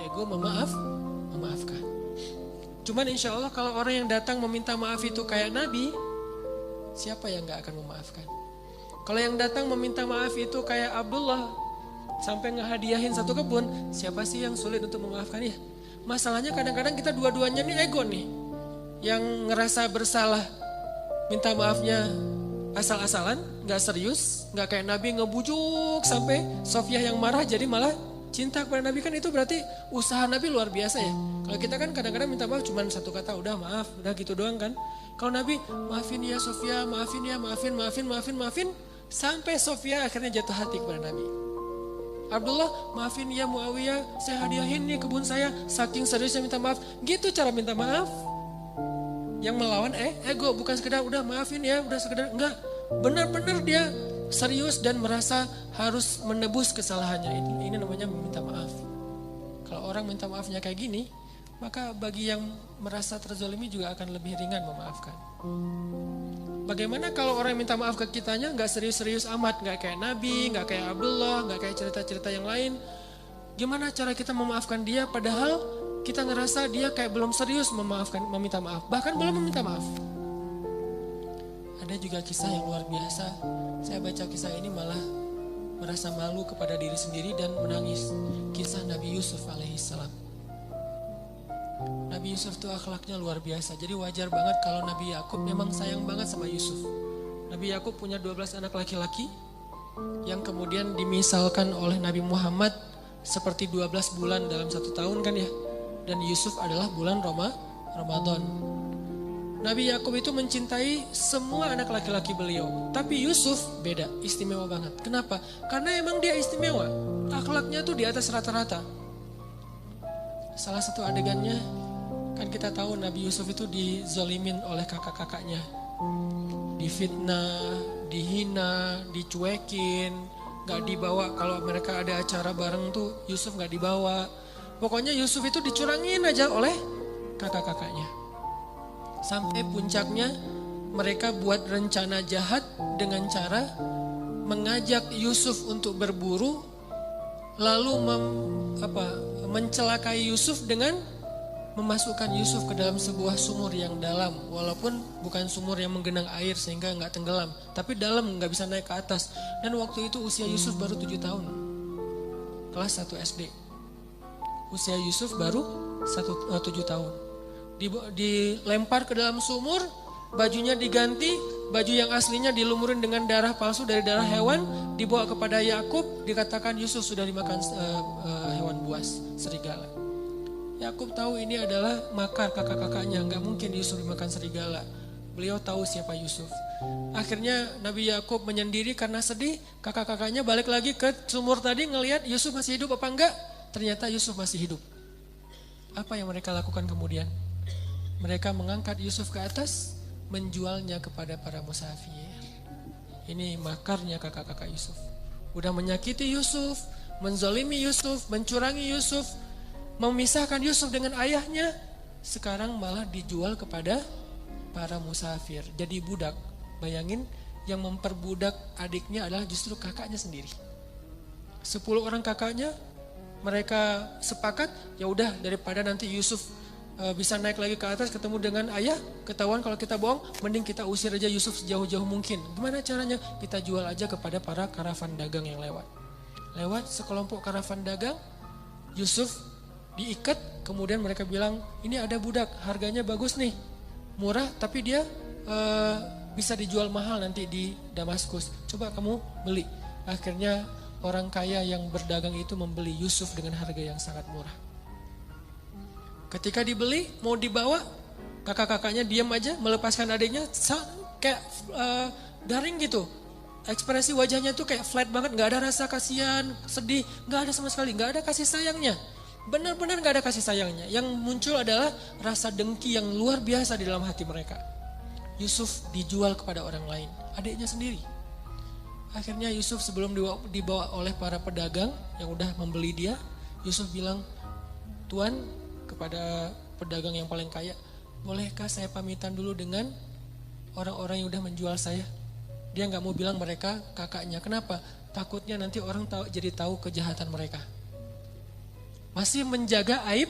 ego memaafkan. Cuman insya Allah kalau orang yang datang meminta maaf itu kayak Nabi, siapa yang gak akan memaafkan? Kalau yang datang meminta maaf itu kayak Abdullah, sampai ngehadiahin satu kebun, siapa sih yang sulit untuk memaafkannya? Masalahnya kadang-kadang kita dua-duanya nih ego nih, yang ngerasa bersalah, minta maafnya asal-asalan, gak serius, gak kayak Nabi ngebujuk sampai Sofia yang marah jadi malah cinta kepada Nabi. Kan itu berarti usaha Nabi luar biasa ya. Kalau kita kan kadang-kadang minta maaf cuma satu kata, udah maaf, udah gitu doang kan. Kalau Nabi, maafin ya Sofia, maafin ya, maafin. Sampai Sofia akhirnya jatuh hati kepada Nabi. Abdullah, maafin ya Muawiyah, saya hadiahin nih kebun saya, saking seriusnya minta maaf. Gitu cara minta maaf. Yang melawan ego, bukan sekedar udah maafin ya, udah sekedar, enggak. Benar-benar dia serius dan merasa harus menebus kesalahannya. Ini namanya meminta maaf. Kalau orang minta maafnya kayak gini, maka bagi yang merasa terzolimi juga akan lebih ringan memaafkan. Bagaimana kalau orang yang minta maaf ke kitanya nggak serius-serius amat, nggak kayak Nabi, nggak kayak Abdullah, nggak kayak cerita-cerita yang lain? Gimana cara kita memaafkan dia padahal kita ngerasa dia kayak belum serius meminta maaf, bahkan belum meminta maaf? Ada juga kisah yang luar biasa. Saya baca kisah ini malah merasa malu kepada diri sendiri dan menangis. Kisah Nabi Yusuf alaihissalam. Nabi Yusuf itu akhlaknya luar biasa. Jadi wajar banget kalau Nabi Yakub memang sayang banget sama Yusuf. Nabi Yakub punya 12 anak laki-laki yang kemudian dimisalkan oleh Nabi Muhammad seperti 12 bulan dalam 1 tahun kan ya. Dan Yusuf adalah bulan Ramadan. Nabi Yakub itu mencintai semua anak laki-laki beliau. Tapi Yusuf beda, istimewa banget. Kenapa? Karena emang dia istimewa. Akhlaknya tuh di atas rata-rata. Salah satu adegannya, kan kita tahu Nabi Yusuf itu dizolimin oleh kakak-kakaknya. Difitnah, dihina, dicuekin, gak dibawa. Kalau mereka ada acara bareng tuh Yusuf gak dibawa. Pokoknya Yusuf itu dicurangin aja oleh kakak-kakaknya. Sampai puncaknya mereka buat rencana jahat dengan cara mengajak Yusuf untuk berburu, lalu mencelakai Yusuf dengan memasukkan Yusuf ke dalam sebuah sumur yang dalam, walaupun bukan sumur yang menggenang air sehingga nggak tenggelam, tapi dalam, nggak bisa naik ke atas. Dan waktu itu usia Yusuf baru 7 tahun, kelas 1 SD. Usia Yusuf baru 7 tahun. Dilempar ke dalam sumur, bajunya diganti, baju yang aslinya dilumurin dengan darah palsu dari darah hewan, dibawa kepada Yakub, dikatakan Yusuf sudah dimakan hewan buas, serigala. Yakub tahu ini adalah makar kakak-kakaknya, nggak mungkin Yusuf dimakan serigala. Beliau tahu siapa Yusuf. Akhirnya Nabi Yakub menyendiri karena sedih. Kakak-kakaknya balik lagi ke sumur tadi ngelihat Yusuf masih hidup apa enggak. Ternyata Yusuf masih hidup. Apa yang mereka lakukan kemudian? Mereka mengangkat Yusuf ke atas, menjualnya kepada para musafir. Ini makarnya kakak-kakak Yusuf. Udah menyakiti Yusuf, menzalimi Yusuf, mencurangi Yusuf, memisahkan Yusuf dengan ayahnya. Sekarang malah dijual kepada para musafir. Jadi budak. Bayangin, yang memperbudak adiknya adalah justru kakaknya sendiri. 10 orang kakaknya, mereka sepakat, ya udah daripada nanti Yusuf bisa naik lagi ke atas ketemu dengan ayah, ketahuan kalau kita bohong, mending kita usir aja Yusuf sejauh-jauh mungkin. Gimana caranya? Kita jual aja kepada para karavan dagang yang lewat. Lewat sekelompok karavan dagang, Yusuf diikat, kemudian mereka bilang, ini ada budak, harganya bagus nih, murah tapi dia bisa dijual mahal nanti di Damaskus. Coba kamu beli. Akhirnya orang kaya yang berdagang itu membeli Yusuf dengan harga yang sangat murah. Ketika dibeli, mau dibawa, kakak-kakaknya diam aja, melepaskan adiknya, kayak garing gitu. Ekspresi wajahnya tuh kayak flat banget, gak ada rasa kasihan, sedih, gak ada sama sekali, gak ada kasih sayangnya. Benar-benar gak ada kasih sayangnya. Yang muncul adalah rasa dengki yang luar biasa di dalam hati mereka. Yusuf dijual kepada orang lain, adiknya sendiri. Akhirnya Yusuf sebelum dibawa oleh para pedagang yang udah membeli dia, Yusuf bilang, Tuan, kepada pedagang yang paling kaya, bolehkah saya pamitan dulu dengan orang-orang yang udah menjual saya? Dia gak mau bilang mereka kakaknya. Kenapa? Takutnya nanti orang jadi tahu kejahatan mereka. masih menjaga aib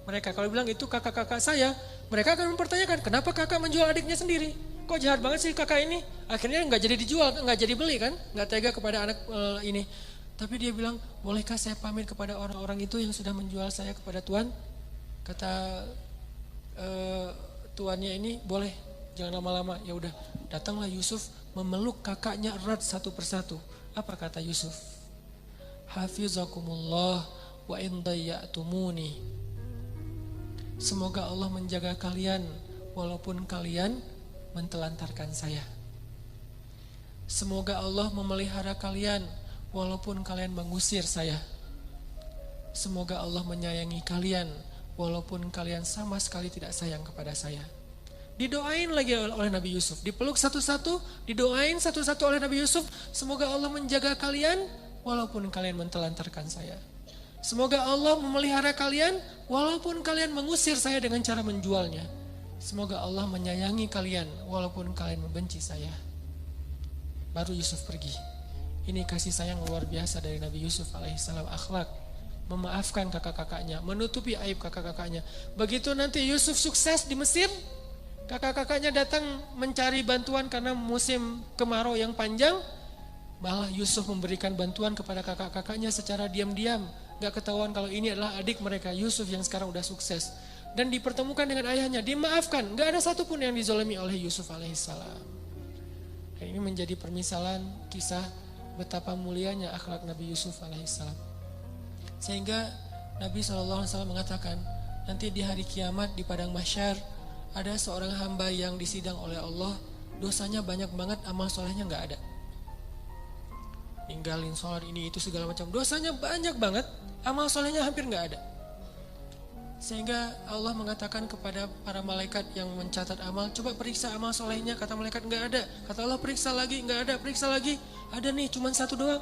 mereka. Kalau bilang itu kakak-kakak saya, mereka akan mempertanyakan kenapa kakak menjual adiknya sendiri. Kok jahat banget sih kakak ini? Akhirnya nggak jadi dijual, nggak jadi beli kan? Nggak tega kepada anak ini. Tapi dia bilang, bolehkah saya pamit kepada orang-orang itu yang sudah menjual saya kepada Tuhan? Kata tuannya ini, boleh, jangan lama-lama. Ya udah, datanglah Yusuf memeluk kakaknya erat satu persatu. Apa kata Yusuf? Hafizakumullah wa in dayya'tumuni. Semoga Allah menjaga kalian walaupun kalian mentelantarkan saya. Semoga Allah memelihara kalian walaupun kalian mengusir saya. Semoga Allah menyayangi kalian walaupun kalian sama sekali tidak sayang kepada saya. Didoain lagi oleh Nabi Yusuf, dipeluk satu-satu, didoain satu-satu oleh Nabi Yusuf. Semoga Allah menjaga kalian walaupun kalian mentelantarkan saya. Semoga Allah memelihara kalian walaupun kalian mengusir saya dengan cara menjualnya. Semoga Allah menyayangi kalian walaupun kalian membenci saya. Baru Yusuf pergi. Ini kasih sayang luar biasa dari Nabi Yusuf alaihissalam, akhlak, memaafkan kakak-kakaknya, menutupi aib kakak-kakaknya. Begitu nanti Yusuf sukses di Mesir, kakak-kakaknya datang mencari bantuan karena musim kemarau yang panjang. Malah Yusuf memberikan bantuan kepada kakak-kakaknya secara diam-diam. Gak ketahuan kalau ini adalah adik mereka, Yusuf yang sekarang udah sukses. Dan dipertemukan dengan ayahnya, dimaafkan. Gak ada satupun yang dizalimi oleh Yusuf alaihissalam. Dan ini menjadi permisalan kisah betapa mulianya akhlak Nabi Yusuf alaihissalam. Sehingga Nabi SAW mengatakan, nanti di hari kiamat di padang mahsyar, ada seorang hamba yang disidang oleh Allah, dosanya banyak banget, amal solehnya gak ada. Ninggalin sholat ini itu segala macam, dosanya banyak banget, amal solehnya hampir gak ada. Sehingga Allah mengatakan kepada para malaikat yang mencatat amal, coba periksa amal solehnya. Kata malaikat gak ada. Kata Allah periksa lagi, gak ada, periksa lagi. Ada nih, cuman satu doang.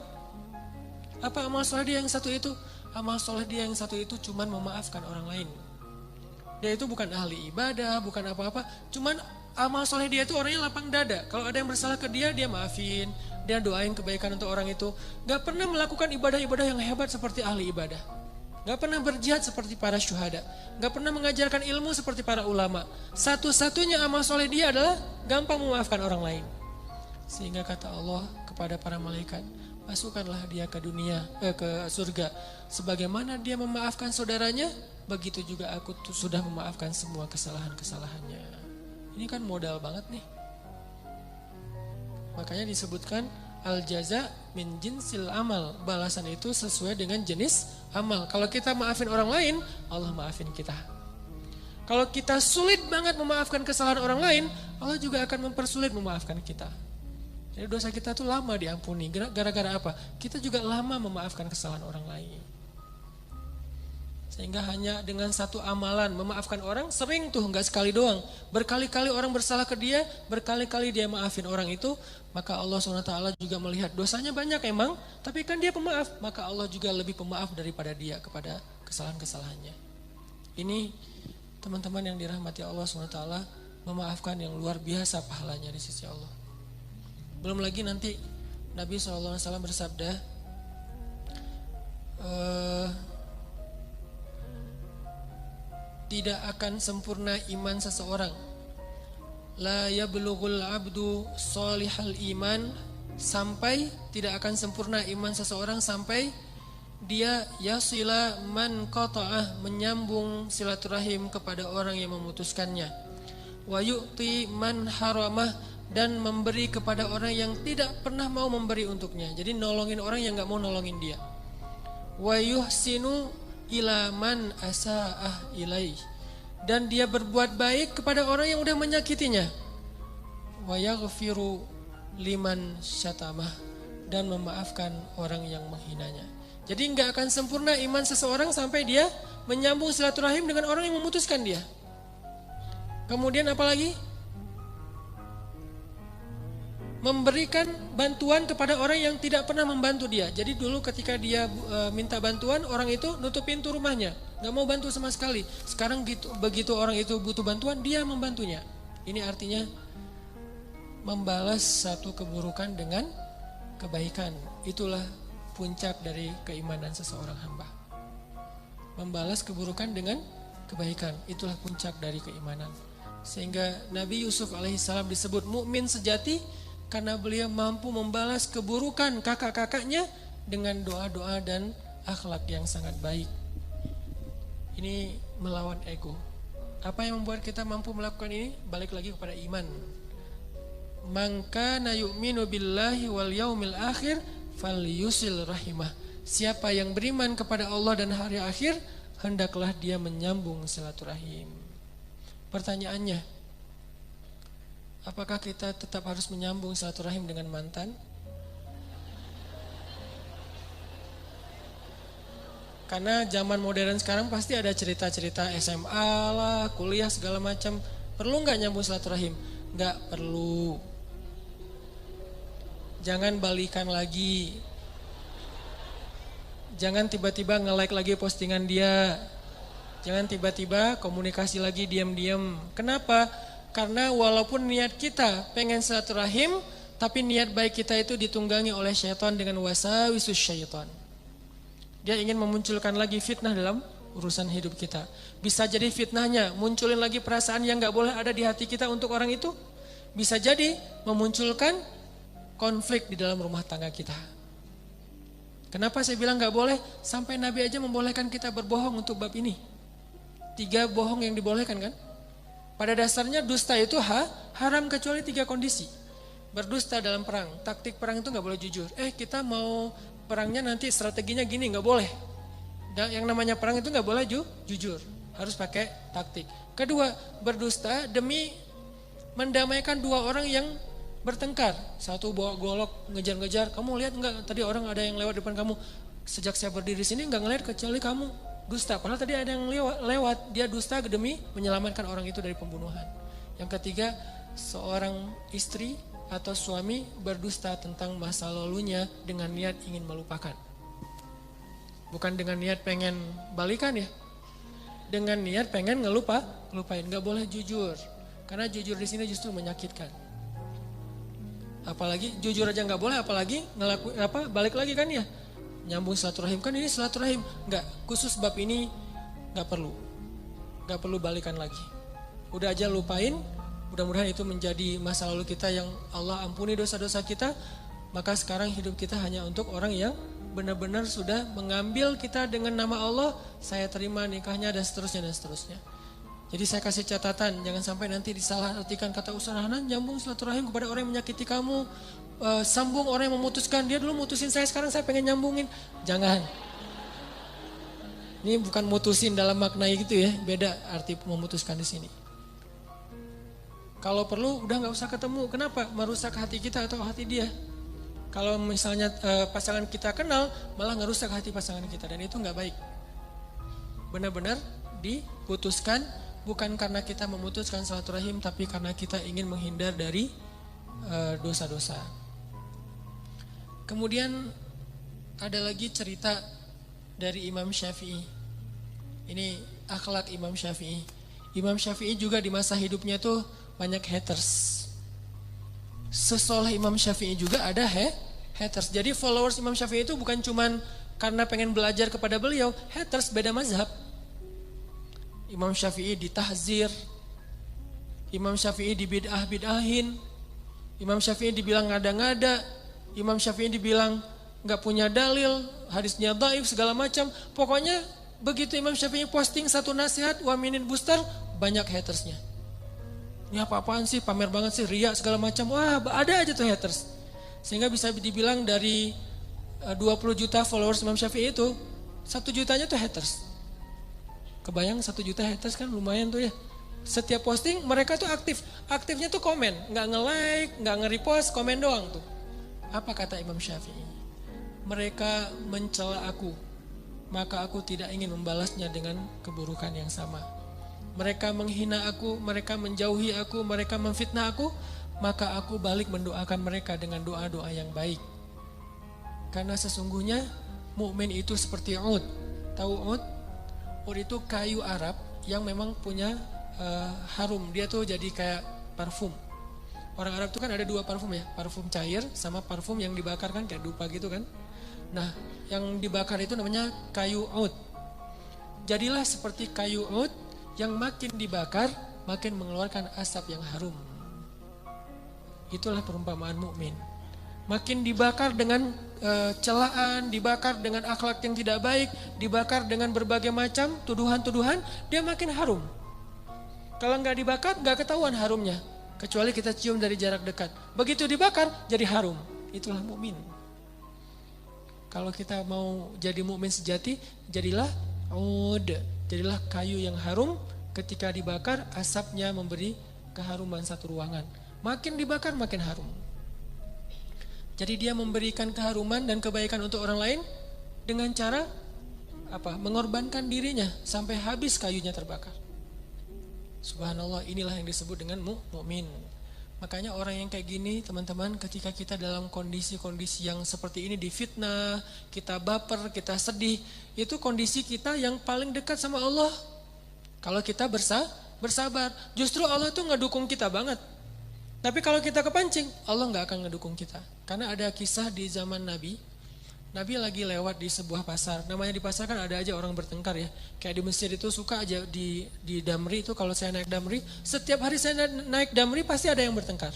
Apa amal soleh dia yang satu itu? Amal soleh dia yang satu itu cuman memaafkan orang lain. Dia itu bukan ahli ibadah, bukan apa-apa, cuman amal soleh dia itu orangnya lapang dada. Kalau ada yang bersalah ke dia, dia maafin, dia doain kebaikan untuk orang itu. Gak pernah melakukan ibadah-ibadah yang hebat seperti ahli ibadah. Gak pernah berjihad seperti para syuhada. Gak pernah mengajarkan ilmu seperti para ulama. Satu-satunya amal soleh dia adalah gampang memaafkan orang lain. Sehingga kata Allah kepada para malaikat, masukkanlah dia ke dunia, ke surga. Sebagaimana dia memaafkan saudaranya, begitu juga aku sudah memaafkan semua kesalahan-kesalahannya. Ini kan modal banget nih. Makanya disebutkan al-jaza min jinsil amal. Balasan itu sesuai dengan jenis amal. Kalau kita maafin orang lain, Allah maafin kita. Kalau kita sulit banget memaafkan kesalahan orang lain, Allah juga akan mempersulit memaafkan kita. Jadi dosa kita tuh lama diampuni. Gara-gara apa? Kita juga lama memaafkan kesalahan orang lain. Sehingga hanya dengan satu amalan memaafkan orang, sering tuh, gak sekali doang. Berkali-kali orang bersalah ke dia, berkali-kali dia maafin orang itu, maka Allah SWT juga melihat dosanya banyak emang, tapi kan dia pemaaf, maka Allah juga lebih pemaaf daripada dia kepada kesalahan-kesalahannya. Ini teman-teman yang dirahmati Allah SWT, memaafkan yang luar biasa pahalanya di sisi Allah. Belum lagi nanti Nabi SAW bersabda, tidak akan sempurna iman seseorang. La yablughul abdu salihal iman, sampai tidak akan sempurna iman seseorang sampai dia yasila man qata'ah, menyambung silaturahim kepada orang yang memutuskannya. Wa yu'ti man haramah, dan memberi kepada orang yang tidak pernah mau memberi untuknya. Jadi nolongin orang yang gak mau nolongin dia. Wa yuhsinu ila man asa'ah ilaih, dan dia berbuat baik kepada orang yang udah menyakitinya. Wa yaghfiru liman syatamah, dan memaafkan orang yang menghinanya. Jadi gak akan sempurna iman seseorang sampai dia menyambung silaturahim dengan orang yang memutuskan dia. Kemudian apalagi? Memberikan bantuan kepada orang yang tidak pernah membantu dia. Jadi dulu ketika dia minta bantuan, orang itu nutup pintu rumahnya, gak mau bantu sama sekali. Sekarang begitu orang itu butuh bantuan, dia membantunya. Ini artinya membalas satu keburukan dengan kebaikan. Itulah puncak dari keimanan seseorang hamba. membalas keburukan dengan kebaikan. Itulah puncak dari keimanan. Sehingga Nabi Yusuf alaihissalam disebut mukmin sejati karena beliau mampu membalas keburukan kakak-kakaknya dengan doa-doa dan akhlak yang sangat baik. Ini melawan ego. Apa yang membuat kita mampu melakukan ini? Balik lagi kepada iman. Man kana yu'minu billahi wal yaumil akhir falyusil rahimah. Siapa yang beriman kepada Allah dan hari akhir, hendaklah dia menyambung silaturahim. Pertanyaannya, apakah kita tetap harus menyambung silaturahim dengan mantan? Karena zaman modern sekarang pasti ada cerita-cerita SMA lah, kuliah segala macam. Perlu nggak nyambung silaturahim? Nggak perlu. Jangan balikan lagi. Jangan tiba-tiba nge-like lagi postingan dia. Jangan tiba-tiba komunikasi lagi diam-diam. Kenapa? Karena walaupun niat kita pengen silaturahim, tapi niat baik kita itu ditunggangi oleh syaitan dengan wasawisus syaitan. Dia ingin memunculkan lagi fitnah dalam urusan hidup kita. Bisa jadi fitnahnya munculin lagi perasaan yang gak boleh ada di hati kita untuk orang itu. Bisa jadi memunculkan konflik di dalam rumah tangga kita. Kenapa saya bilang gak boleh? Sampai Nabi aja membolehkan kita berbohong untuk bab ini. 3 bohong yang dibolehkan kan? Pada dasarnya dusta itu haram kecuali 3 kondisi. Berdusta dalam perang. Taktik perang itu gak boleh jujur. Kita mau perangnya nanti strateginya gini, gak boleh. Yang namanya perang itu gak boleh jujur. Harus pakai taktik. Kedua, berdusta demi mendamaikan 2 orang yang bertengkar. Satu bawa golok ngejar-ngejar. Kamu lihat enggak tadi orang ada yang lewat depan kamu. Sejak saya berdiri sini enggak ngelihat kecuali kamu. Dusta. Padahal tadi ada yang lewat. Dia dusta demi menyelamatkan orang itu dari pembunuhan. Yang ketiga, seorang istri atau suami berdusta tentang masa lalunya dengan niat ingin melupakan. Bukan dengan niat pengen balikan ya. Dengan niat pengen ngelupain. Enggak boleh jujur. Karena jujur di sini justru menyakitkan. Apalagi jujur aja nggak boleh, apalagi balik lagi kan ya, nyambung silaturahim kan ini silaturahim, nggak khusus bab ini nggak perlu balikan lagi, udah aja lupain. Mudah-mudahan itu menjadi masa lalu kita yang Allah ampuni dosa-dosa kita. Maka sekarang hidup kita hanya untuk orang yang benar-benar sudah mengambil kita dengan nama Allah, saya terima nikahnya dan seterusnya. Jadi saya kasih catatan, jangan sampai nanti disalahartikan kata Ustaz Hanan, nyambung silaturahim kepada orang yang menyakiti kamu, sambung orang yang memutuskan, dia dulu mutusin saya, sekarang saya pengen nyambungin. Jangan. Ini bukan mutusin dalam makna gitu ya, beda arti memutuskan di sini. Kalau perlu udah nggak usah ketemu, kenapa? Merusak hati kita atau hati dia. Kalau misalnya pasangan kita kenal, malah ngerusak hati pasangan kita dan itu nggak baik. Benar-benar diputuskan. Bukan karena kita memutuskan silaturahim, tapi karena kita ingin menghindar dari dosa-dosa. Kemudian ada lagi cerita dari Imam Syafi'i. Ini akhlak Imam Syafi'i. Imam Syafi'i juga di masa hidupnya tuh banyak haters. Sesoleh Imam Syafi'i juga ada haters. Jadi followers Imam Syafi'i itu bukan cuman karena pengen belajar kepada beliau, haters beda mazhab. Imam Syafi'i ditahzir, Imam Syafi'i dibid'ah-bid'ahin, Imam Syafi'i dibilang ngada-ngada, Imam Syafi'i dibilang gak punya dalil, hadisnya dhaif segala macam. Pokoknya begitu Imam Syafi'i posting satu nasihat 1 minute booster, banyak hatersnya. Ini apa-apaan sih, pamer banget sih, riya segala macam. Wah, ada aja tuh haters. Sehingga bisa dibilang dari 20 juta followers Imam Syafi'i itu, 1 jutanya tuh haters. Kebayang 1 juta haters kan lumayan tuh ya. Setiap posting mereka tuh aktif. Aktifnya tuh komen. Gak nge-like, gak nge-repost, komen doang tuh. Apa kata Imam Syafi'i? Mereka mencela aku, maka aku tidak ingin membalasnya dengan keburukan yang sama. Mereka menghina aku, mereka menjauhi aku, mereka memfitnah aku, maka aku balik mendoakan mereka dengan doa-doa yang baik. Karena sesungguhnya mukmin itu seperti ud. Tahu ud? Ud itu kayu Arab yang memang punya harum. Dia tuh jadi kayak parfum. Orang Arab tuh kan ada 2 parfum ya. Parfum cair sama parfum yang dibakar kan kayak dupa gitu kan. Nah yang dibakar itu namanya kayu ud. Jadilah seperti kayu ud yang makin dibakar makin mengeluarkan asap yang harum. Itulah perumpamaan mukmin. Makin dibakar dengan celaan, dibakar dengan akhlak yang tidak baik, dibakar dengan berbagai macam tuduhan-tuduhan, dia makin harum. Kalau nggak dibakar, nggak ketahuan harumnya, kecuali kita cium dari jarak dekat. Begitu dibakar, jadi harum. Itulah mukmin. Kalau kita mau jadi mukmin sejati, jadilah ud, jadilah kayu yang harum. Ketika dibakar, asapnya memberi keharuman satu ruangan. Makin dibakar, makin harum. Jadi dia memberikan keharuman dan kebaikan untuk orang lain dengan cara apa? Mengorbankan dirinya sampai habis kayunya terbakar. Subhanallah, inilah yang disebut dengan mukmin. Makanya orang yang kayak gini, teman-teman, ketika kita dalam kondisi-kondisi yang seperti ini, difitnah, kita baper, kita sedih, itu kondisi kita yang paling dekat sama Allah. Kalau kita bersabar, justru Allah tuh ngedukung kita banget. Tapi kalau kita kepancing, Allah gak akan ngedukung kita. Karena ada kisah di zaman Nabi lagi lewat di sebuah pasar. Namanya di pasar kan ada aja orang bertengkar ya. Kayak di Mesir itu suka aja di Damri itu, kalau saya naik Damri, setiap hari saya naik Damri pasti ada yang bertengkar.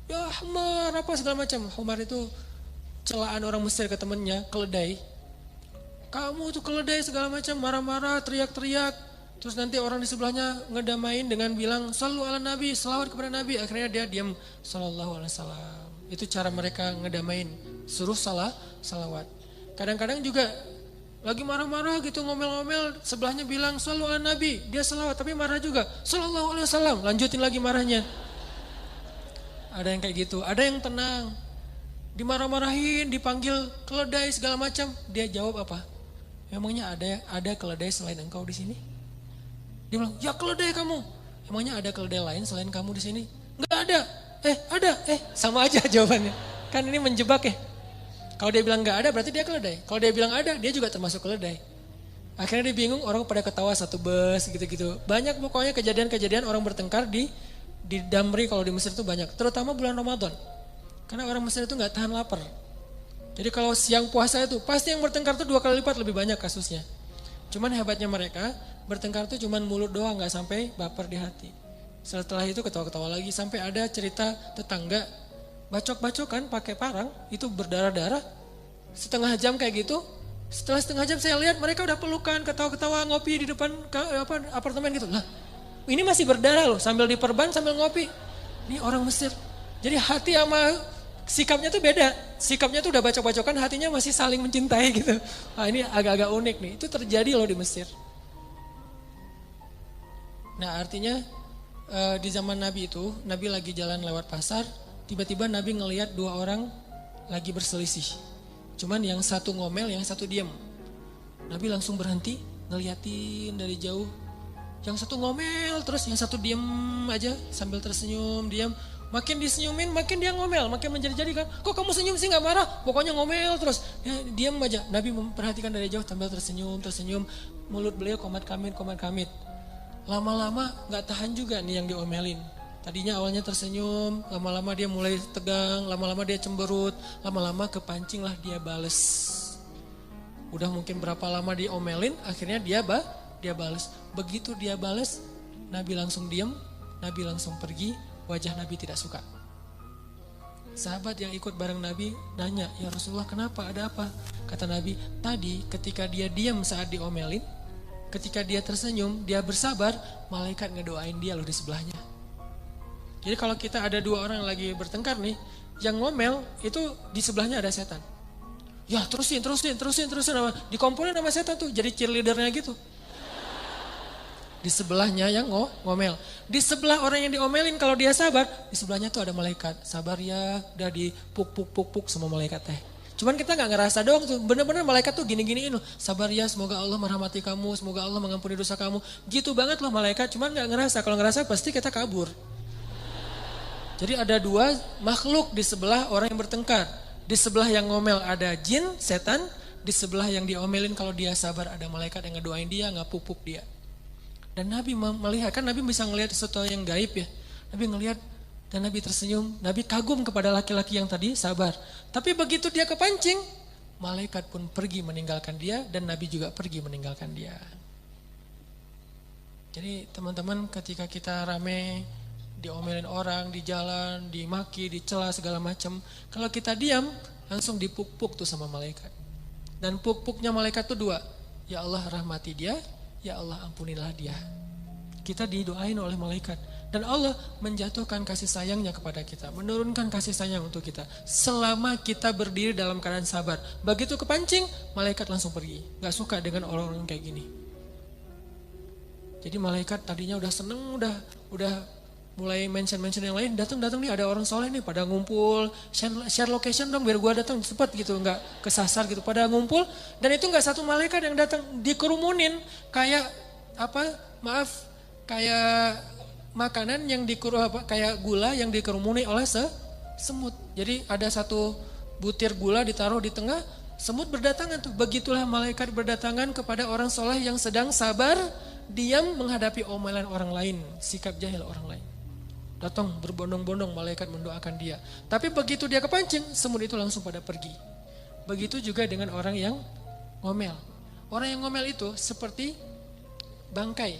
Ya Humar apa segala macam. Humar itu celaan orang Mesir ke temennya, keledai. Kamu tuh keledai segala macam, marah-marah, teriak-teriak. Terus nanti orang di sebelahnya ngedamain dengan bilang shallu ala nabi, selawat kepada nabi. Akhirnya dia diam, sallallahu alaihi wasallam. Itu cara mereka ngedamain, suruh salawat. Kadang-kadang juga lagi marah-marah gitu, ngomel-ngomel, sebelahnya bilang shallu ala nabi, dia selawat tapi marah juga, sallallahu alaihi wasallam, lanjutin lagi marahnya. Ada yang kayak gitu, ada yang tenang, dimarah-marahin, dipanggil keledai segala macam, dia jawab apa? Emangnya ada keledai selain engkau di sini? Dia bilang, ya keledai kamu. Emangnya ada keledai lain selain kamu di sini? Enggak ada. Ada. Sama aja jawabannya. Kan ini menjebak ya. Kalau dia bilang enggak ada, berarti dia keledai. Kalau dia bilang ada, dia juga termasuk keledai. Akhirnya dia bingung, orang pada ketawa satu bus gitu-gitu. Banyak pokoknya kejadian-kejadian orang bertengkar di Damri kalau di Mesir itu banyak. Terutama bulan Ramadan. Karena orang Mesir itu enggak tahan lapar. Jadi kalau siang puasa itu, pasti yang bertengkar itu 2 kali lipat lebih banyak kasusnya. Cuman hebatnya mereka, bertengkar itu cuman mulut doang, gak sampai baper di hati. Setelah itu ketawa-ketawa lagi, sampai ada cerita tetangga bacok-bacokan pakai parang, itu berdarah-darah. Setengah jam kayak gitu, setelah setengah jam saya lihat mereka udah pelukan, ketawa-ketawa, ngopi di depan apartemen gitu. Lah, ini masih berdarah loh, sambil diperban sambil ngopi. Ini orang Mesir. Jadi hati sama sikapnya tuh beda. Sikapnya tuh udah bacok-bacokan, hatinya masih saling mencintai gitu. Nah, ini agak-agak unik nih. Itu terjadi loh di Mesir. Nah, artinya di zaman Nabi itu, Nabi lagi jalan lewat pasar, tiba-tiba Nabi ngelihat 2 orang lagi berselisih. Cuman yang satu ngomel, yang satu diam. Nabi langsung berhenti, ngeliatin dari jauh. Yang satu ngomel, terus yang satu diam aja sambil tersenyum, diam. Makin disenyumin, makin dia ngomel, makin menjadi-jadi kan. Kok kamu senyum sih, gak marah? Pokoknya ngomel terus. Ya, diam aja. Nabi memperhatikan dari jauh sambil tersenyum. Mulut beliau komat kamit. Lama-lama gak tahan juga nih yang diomelin. Tadinya awalnya tersenyum, lama-lama dia mulai tegang, lama-lama dia cemberut, lama-lama kepancing lah dia bales. Udah mungkin berapa lama diomelin, akhirnya dia bales. Begitu dia bales, Nabi langsung diam, Nabi langsung pergi. Wajah Nabi tidak suka. Sahabat yang ikut bareng Nabi nanya, ya Rasulullah kenapa, ada apa? Kata Nabi, tadi ketika dia diam saat diomelin, ketika dia tersenyum, dia bersabar, malaikat ngedoain dia loh di sebelahnya. Jadi kalau kita ada 2 orang lagi bertengkar nih, yang ngomel itu di sebelahnya ada setan. Ya terusin. Dikomponin sama setan tuh, jadi cheerleadernya gitu. Di sebelahnya yang ngomel. Di sebelah orang yang diomelin kalau dia sabar, di sebelahnya tuh ada malaikat. Sabar ya, udah dipuk sama malaikat teh. Cuman kita gak ngerasa doang tuh, bener-bener malaikat tuh gini-giniin loh. Sabar ya, semoga Allah merahmati kamu, semoga Allah mengampuni dosa kamu. Gitu banget loh malaikat, cuman gak ngerasa. Kalau ngerasa pasti kita kabur. Jadi ada 2 makhluk di sebelah orang yang bertengkar. Di sebelah yang ngomel ada jin, setan. Di sebelah yang diomelin kalau dia sabar ada malaikat yang ngedoain dia, ngapuk dia. Dan Nabi melihat, kan Nabi bisa ngelihat sesuatu yang gaib ya. Nabi ngelihat dan Nabi tersenyum. Nabi kagum kepada laki-laki yang tadi sabar. Tapi begitu dia kepancing, malaikat pun pergi meninggalkan dia dan Nabi juga pergi meninggalkan dia. Jadi teman-teman, ketika kita rame, diomelin orang, di jalan, dimaki, dicela segala macam, kalau kita diam, langsung dipuk-puk tuh sama malaikat. Dan puk-puknya malaikat tuh dua, ya Allah rahmati dia, ya Allah ampunilah dia. Kita didoain oleh malaikat. Dan Allah menjatuhkan kasih sayangnya kepada kita, menurunkan kasih sayang untuk kita. Selama kita berdiri dalam keadaan sabar. Begitu kepancing, malaikat langsung pergi. Gak suka dengan orang-orang kayak gini. Jadi malaikat tadinya udah seneng, udah mulai mention yang lain, datang nih ada orang soleh nih pada ngumpul, share location dong biar gua datang cepat gitu, nggak kesasar gitu, pada ngumpul. Dan itu nggak satu malaikat yang datang, dikerumunin kayak kayak makanan yang kayak gula yang dikerumuni oleh semut. Jadi ada satu butir gula ditaruh di tengah, semut berdatangan tuh. Begitulah malaikat berdatangan kepada orang soleh yang sedang sabar, diam menghadapi omelan orang lain, sikap jahil orang lain. Datang berbondong-bondong malaikat mendoakan dia. Tapi begitu dia kepancing, semut itu langsung pada pergi. Begitu juga dengan orang yang ngomel. Orang yang ngomel itu seperti bangkai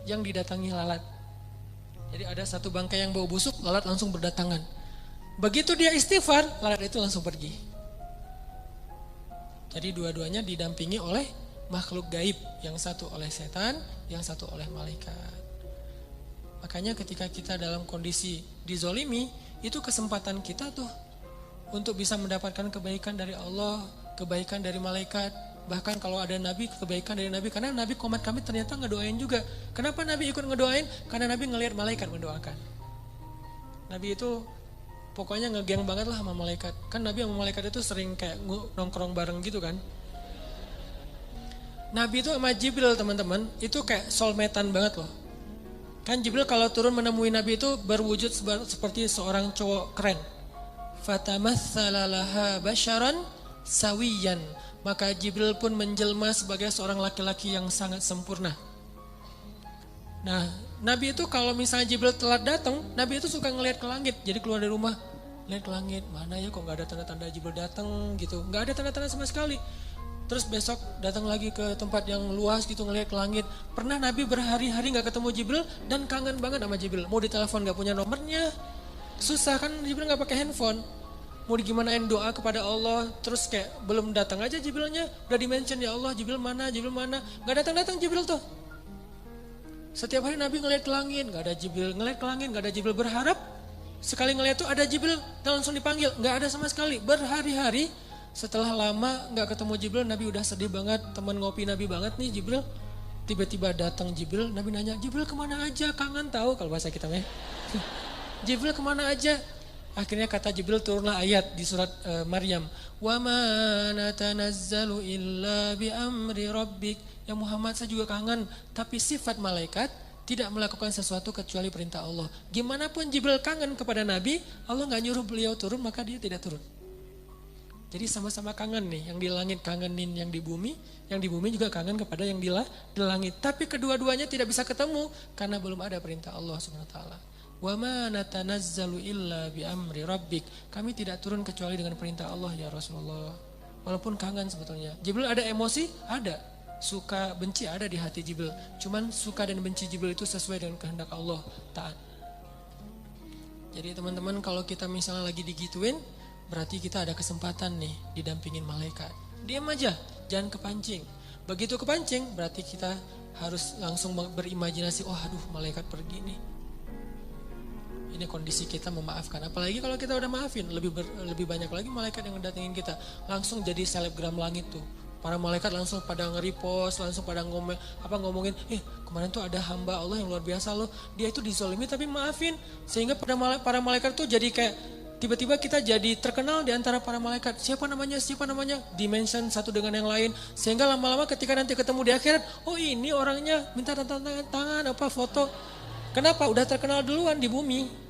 yang didatangi lalat. Jadi ada satu bangkai yang bau busuk, lalat langsung berdatangan. Begitu dia istighfar, lalat itu langsung pergi. Jadi dua-duanya didampingi oleh makhluk gaib. Yang satu oleh setan, yang satu oleh malaikat. Makanya ketika kita dalam kondisi dizolimi, itu kesempatan kita tuh untuk bisa mendapatkan kebaikan dari Allah, kebaikan dari malaikat. Bahkan kalau ada nabi, kebaikan dari nabi. Karena nabi komat kami ternyata ngedoain juga. Kenapa nabi ikut ngedoain? Karena nabi ngelihat malaikat mendoakan. Nabi itu pokoknya ngegeng banget lah sama malaikat. Kan nabi sama malaikat itu sering kayak nongkrong bareng gitu kan. Nabi itu sama Jibril teman-teman, itu kayak soulmate-an banget loh. Kan Jibril kalau turun menemui Nabi itu berwujud seperti seorang cowok keren. Fatamatsala laha basyaran sawiyan. Maka Jibril pun menjelma sebagai seorang laki-laki yang sangat sempurna. Nah, Nabi itu kalau misalnya Jibril telat datang, Nabi itu suka ngelihat ke langit. Jadi keluar dari rumah, lihat ke langit, mana ya kok gak ada tanda-tanda Jibril datang gitu. Gak ada tanda-tanda sama sekali. Terus besok datang lagi ke tempat yang luas gitu ngelihat ke langit. Pernah Nabi berhari-hari gak ketemu Jibril dan kangen banget sama Jibril. Mau ditelepon gak punya nomornya. Susah kan Jibril gak pakai handphone. Mau digimanain doa kepada Allah. Terus kayak belum datang aja Jibrilnya. Udah di-mention ya Allah Jibril mana. Gak datang-datang Jibril tuh. Setiap hari Nabi ngelihat ke langit. Gak ada Jibril. Ngelihat ke langit gak ada Jibril. Berharap sekali ngelihat tuh ada Jibril dan langsung dipanggil. Gak ada sama sekali. Berhari-hari. Setelah lama gak ketemu Jibril, Nabi udah sedih banget, teman ngopi Nabi banget nih Jibril. Tiba-tiba datang Jibril, Nabi nanya, Jibril kemana aja, kangen tahu kalau bahasa kita mah. Jibril kemana aja? Akhirnya kata Jibril turunlah ayat di surat Maryam. Wa ma natanazzalu illa bi amri rabbik. Ya Muhammad saya juga kangen, tapi sifat malaikat tidak melakukan sesuatu kecuali perintah Allah. Gimana pun Jibril kangen kepada Nabi, Allah gak nyuruh beliau turun, maka dia tidak turun. Jadi sama-sama kangen nih, yang di langit kangenin yang di bumi juga kangen kepada yang di langit. Tapi kedua-duanya tidak bisa ketemu karena belum ada perintah Allah Subhanahu wa taala. Wa ma natanazzalu illa bi amri rabbik. Kami tidak turun kecuali dengan perintah Allah ya Rasulullah. Walaupun kangen sebetulnya. Jibril ada emosi? Ada. Suka benci ada di hati Jibril. Cuman suka dan benci Jibril itu sesuai dengan kehendak Allah, taat. Jadi teman-teman kalau kita misalnya lagi digituin, berarti kita ada kesempatan nih didampingin malaikat. Diam aja, jangan kepancing. Begitu kepancing berarti kita harus langsung berimajinasi, oh aduh malaikat pergi nih. Ini kondisi kita memaafkan. Apalagi kalau kita udah maafin, lebih banyak lagi malaikat yang ngedatengin kita. Langsung jadi selebgram langit tuh. Para malaikat langsung pada nge-repost, langsung pada ngomongin, kemarin tuh ada hamba Allah yang luar biasa loh. Dia itu dizolimi tapi maafin. Sehingga para malaikat tuh jadi kayak tiba-tiba kita jadi terkenal di antara para malaikat. Siapa namanya? Dimension satu dengan yang lain. Sehingga lama-lama ketika nanti ketemu di akhirat, oh ini orangnya minta tangan foto. Kenapa? Udah terkenal duluan di bumi.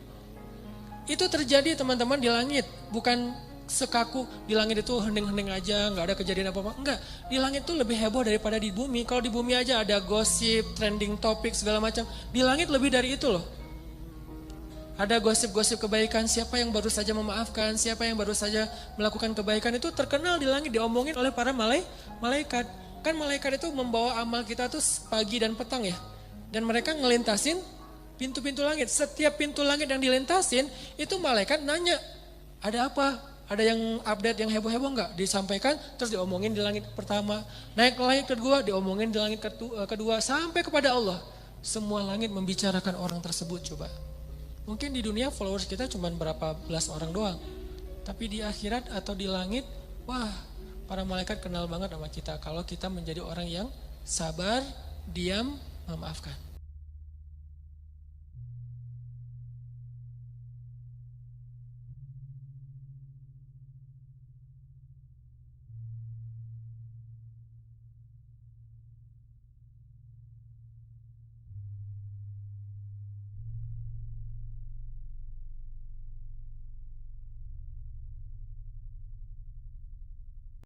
Itu terjadi teman-teman di langit. Bukan sekaku di langit itu hening-hening aja, gak ada kejadian apa-apa. Enggak, di langit itu lebih heboh daripada di bumi. Kalau di bumi aja ada gosip, trending topik segala macam. Di langit lebih dari itu loh. Ada gosip-gosip kebaikan, siapa yang baru saja memaafkan, siapa yang baru saja melakukan kebaikan itu terkenal di langit, diomongin oleh para malaikat. Kan malaikat itu membawa amal kita tuh pagi dan petang ya. Dan mereka ngelintasin pintu-pintu langit. Setiap pintu langit yang dilintasin, itu malaikat nanya, ada apa? Ada yang update yang heboh-heboh enggak? Disampaikan, terus diomongin di langit pertama. Naik ke langit kedua, diomongin di langit kedua, sampai kepada Allah. Semua langit membicarakan orang tersebut coba. Mungkin di dunia followers kita cuma berapa belas orang doang. Tapi di akhirat atau di langit, wah, para malaikat kenal banget sama kita. Kalau kita menjadi orang yang sabar, diam, memaafkan.